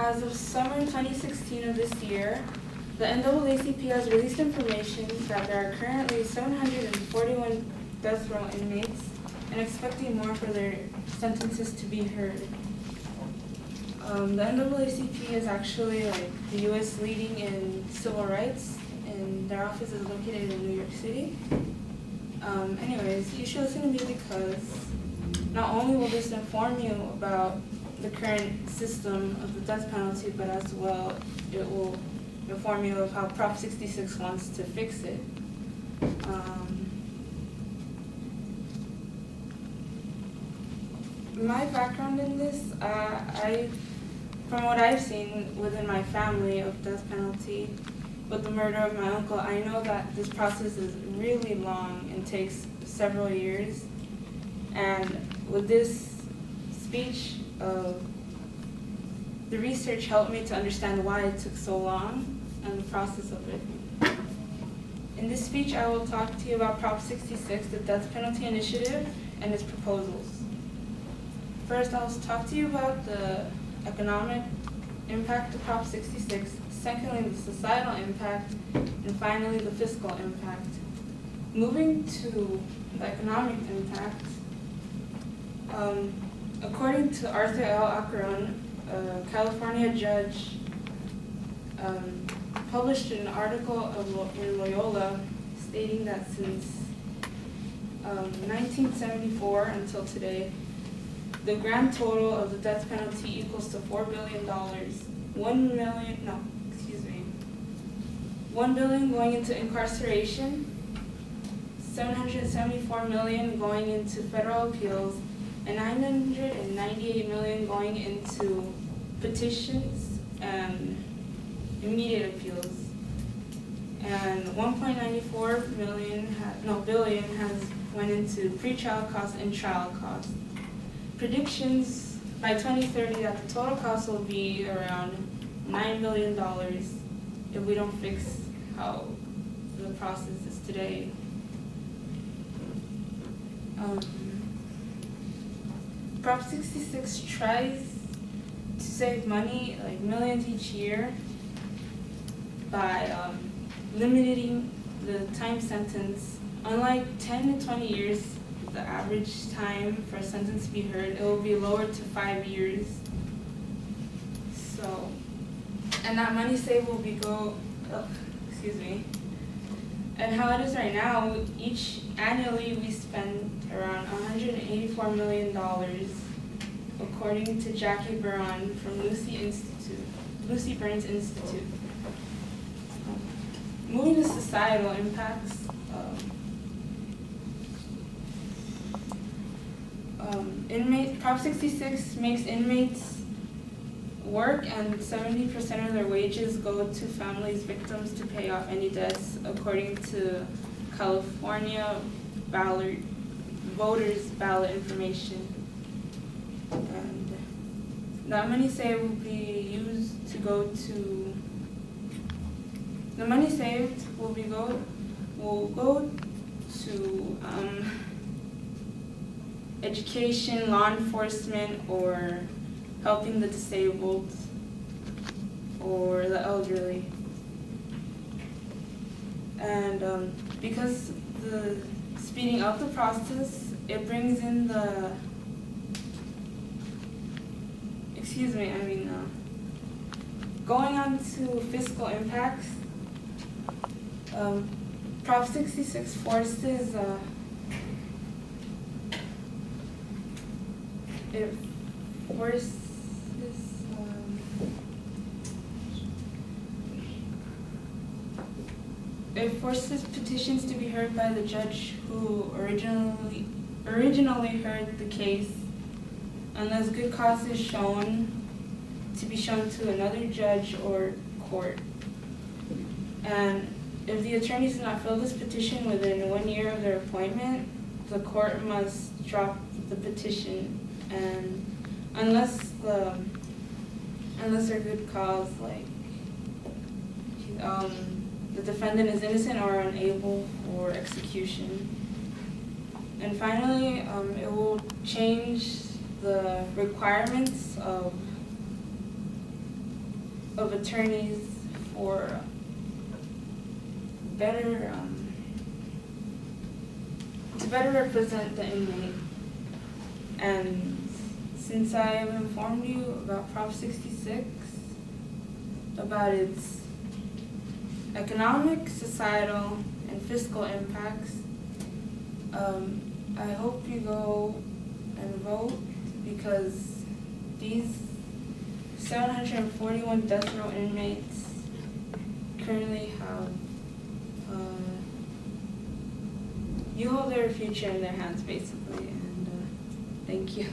As of summer 2016 of this year, the NAACP has released information that there are currently 741 death row inmates and expecting more for their sentences to be heard. The NAACP is actually like the U.S. leading in civil rights, and their office is located in New York City. Anyways, you should listen to me because not only will this inform you about the current system of the death penalty, but as well it will inform you of how Prop 66 wants to fix it. My background in this, from what I've seen within my family of death penalty, with the murder of my uncle, I know that this process is really long and takes several years. And with this speech, the research helped me to understand why it took so long and the process of it. In this speech, I will talk to you about Prop 66, the Death Penalty Initiative, and its proposals. First, I'll talk to you about the economic impact of Prop 66, secondly, the societal impact, and finally, the fiscal impact. Moving to the economic impact, according to Arthur L. Acaron, a California judge, published an article in Loyola stating that since 1974 until today, the grand total of the death penalty equals to $4 billion. $1 billion going into incarceration, $774 million going into federal appeals, and $998 million going into petitions and immediate appeals. And $1.94 billion has went into pretrial costs and trial costs. Predictions by 2030 that the total cost will be around $9 billion if we don't fix how the process is today. Prop 66 tries to save money, like millions each year, by limiting the time sentence. Unlike 10 to 20 years, the average time for a sentence to be heard, it will be lowered to 5 years. So, and that money saved will be and how it is right now, annually we spend around $184 million, according to Jackie Barron from Lucy Burns Institute. Moving to societal impacts, Prop 66 makes inmates work, and 70% of their wages go to families victims to pay off any debts, according to California voters' ballot information. And that money saved will be used to go to. The money saved will go to education, law enforcement, or helping the disabled or the elderly. And because the speeding up the process, it brings in the, going on to fiscal impacts, Prop 66 forces it forces petitions to be heard by the judge who originally heard the case, unless good cause is shown to be shown to another judge or court. And if the attorneys do not fill this petition within 1 year of their appointment, the court must drop the petition. And unless their good cause, like the defendant is innocent or unable for execution. And finally, it will change the requirements of of attorneys for to better represent the inmate. And since I have informed you about Prop 66, about its economic, societal, and fiscal impacts, I hope you go and vote, because these 741 death row inmates currently have, you hold their future in their hands, basically, and thank you.